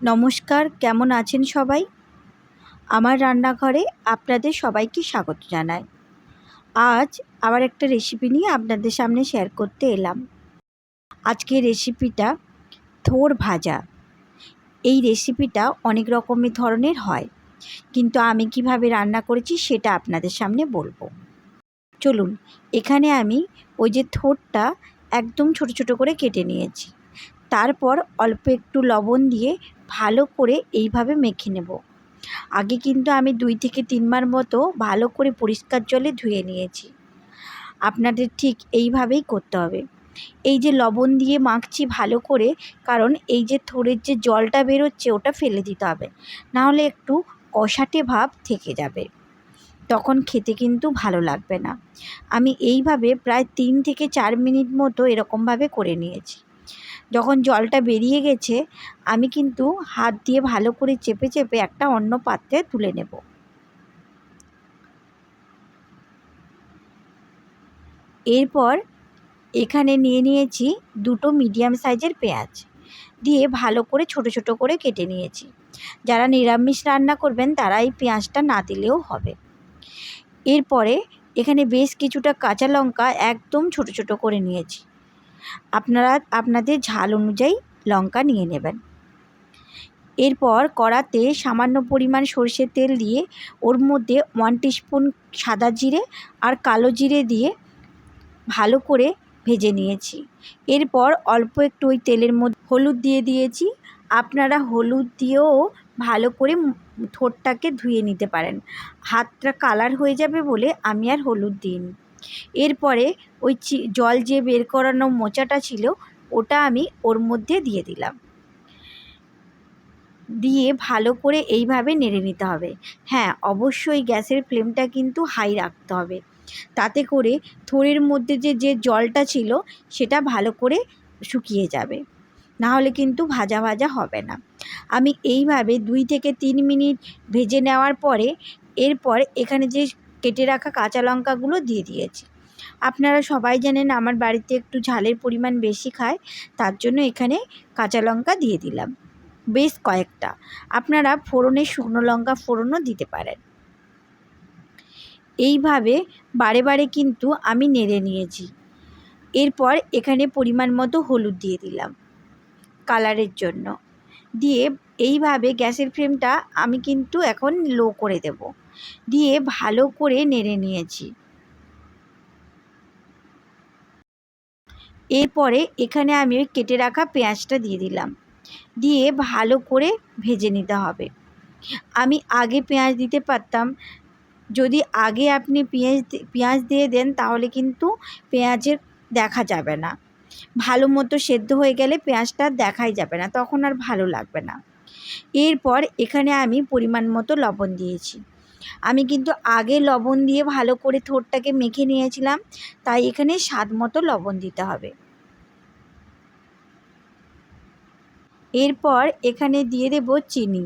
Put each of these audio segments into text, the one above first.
নমস্কার, কেমন আছেন সবাই? আমার রান্নাঘরে আপনাদের সবাইকে স্বাগত জানাই। আজ আবার একটা রেসিপি নিয়ে আপনাদের সামনে শেয়ার করতে এলাম। আজকের রেসিপিটা থোড় ভাজা। এই রেসিপিটা অনেক রকমের ধরনের হয়, কিন্তু আমি কিভাবে রান্না করেছি সেটা আপনাদের সামনে বলবো। চলুন, এখানে আমি ওই যে থোড়টা একদম ছোট ছোট করে কেটে নিয়েছি। তারপর অল্প একটু লবণ দিয়ে ভালো করে এইভাবে মেখে নেব। আগে কিন্তু আমি 2 থেকে 3 বার মতো ভালো করে পরিষ্কার জলে ধুয়ে নিয়েছি। আপনাদের ঠিক এইভাবেই করতে হবে। এই যে লবণ দিয়ে মাখছি ভালো করে, কারণ এই যে থোড়ের যে জলটা বেরোচ্ছে ওটা ফেলে দিতে হবে, নাহলে একটু কষাটে ভাব থেকে যাবে, তখন খেতে কিন্তু ভালো লাগবে না। আমি এইভাবে প্রায় 3 থেকে 4 মিনিট মতো এরকমভাবে করে নিয়েছি। যখন জলটা বেরিয়ে গেছে, আমি কিন্তু হাত দিয়ে ভালো করে চেপে চেপে একটা অন্য পাত্রে তুলে নেব। এরপর এখানে নিয়ে নিয়েছি 2টো মিডিয়াম সাইজের পেঁয়াজ, দিয়ে ভালো করে ছোট ছোট করে কেটে নিয়েছি। যারা নিরামিষ রান্না করবেন তারা এই পেঁয়াজটা না দিলেও হবে। এরপরে এখানে বেশ কিছুটা কাঁচা লঙ্কা একদম ছোট ছোট করে নিয়েছি। আপনারা আপনাদের ঝাল অনুযায়ী লঙ্কা নিয়ে নেবেন। এরপর কড়াতে সামান্য পরিমাণ সরষের তেল দিয়ে ওর মধ্যে 1 টিস্পুন সাদা জিরে আর কালো জিরে দিয়ে ভালো করে ভেজে নিয়েছি। এরপর অল্প একটু ওই তেলের মধ্যে হলুদ দিয়ে দিয়েছি। আপনারা হলুদ দিয়েও ভালো করে থোড়টাকে ধুয়ে নিতে পারেন। হাতটা কালার হয়ে যাবে বলে আমি আর হলুদ দিইনি। এরপরে ওই জল যে বের করানো মোচাটা ছিল ওটা আমি ওর মধ্যে দিয়ে দিলাম। দিয়ে ভালো করে এইভাবে নেড়ে নিতে হবে। হ্যাঁ, অবশ্যই গ্যাসের ফ্লেমটা কিন্তু হাই রাখতে হবে, তাতে করে থোড়ের মধ্যে যে জলটা ছিল সেটা ভালো করে শুকিয়ে যাবে, না হলে কিন্তু ভাজা ভাজা হবে না। আমি এইভাবে 2 থেকে 3 মিনিট ভেজে নেওয়ার পরে এরপর এখানে যে কেটে রাখা কাঁচা লঙ্কাগুলো দিয়ে দিয়েছি। আপনারা সবাই জানেন আমার বাড়িতে একটু ঝালের পরিমাণ বেশি খায়, তার জন্য এখানে কাঁচা লঙ্কা দিয়ে দিলাম বেশ কয়েকটা। আপনারা ফোড়নে শুকনো লঙ্কা ফোড়নও দিতে পারেন। এইভাবে বারে বারে কিন্তু আমি নেড়ে নিয়েছি। এরপর এখানে পরিমাণ মতো হলুদ দিয়ে দিলাম কালারের জন্য। দিয়ে এইভাবে গ্যাসের ফ্লেমটা আমি কিন্তু এখন লো করে দেব। দিয়ে ভালো করে নেড়ে নিয়েছি। এরপরে এখানে আমি ওই কেটে রাখা পেঁয়াজটা দিয়ে দিলাম। দিয়ে ভালো করে ভেজে নিতে হবে। আমি আগে পেঁয়াজ দিতে পারতাম, যদি আগে আপনি পেঁয়াজ দিয়ে দেন তাহলে কিন্তু পেঁয়াজের দেখা যাবে না। ভালো মতো সেদ্ধ হয়ে গেলে পেঁয়াজটা দেখাই যাবে না, তখন আর ভালো লাগবে না। এরপর এখানে আমি পরিমাণ মতো লবণ দিয়েছি। আমি কিন্তু আগে লবণ দিয়ে ভালো করে থোড়টাকে মেখে নিয়েছিলাম, তাই এখানে স্বাদ মতো লবণ দিতে হবে। এরপর এখানে দিয়ে দেব চিনি।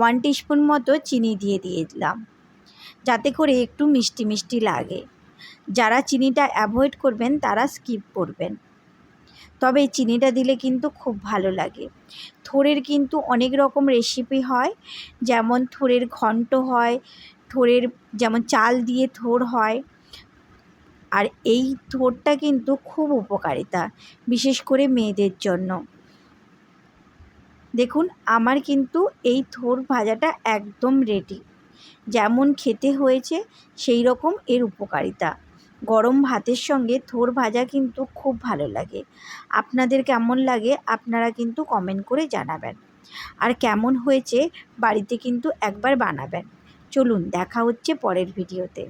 1 টিস্পুন মতো চিনি দিয়ে দিলাম, যাতে করে একটু মিষ্টি মিষ্টি লাগে। যারা চিনিটা অ্যাভয়েড করবেন তারা স্কিপ করবেন, তবে চিনিটা দিলে কিন্তু খুব ভালো লাগে। থোড়ের কিন্তু অনেক রকম রেসিপি হয়, যেমন থোড়ের ঘন্ট হয়, থোড়ের যেমন চাল দিয়ে থোড় হয়। আর এই থোড়টা কিন্তু খুব উপকারিতা, বিশেষ করে মেয়েদের জন্য। দেখুন, আমার কিন্তু এই থোড় ভাজাটা একদম রেডি। যেমন খেতে হয়েছে সেই রকম এর উপকারিতা। গরম ভাতের সঙ্গে থোড় ভাজা কিন্তু খুব ভালো লাগে। আপনাদের কেমন লাগে আপনারা কিন্তু কমেন্ট করে জানাবেন। আর কেমন হয়েছে বাড়িতে কিন্তু একবার বানাবেন। চলুন, দেখা হচ্ছে পরের ভিডিওতে।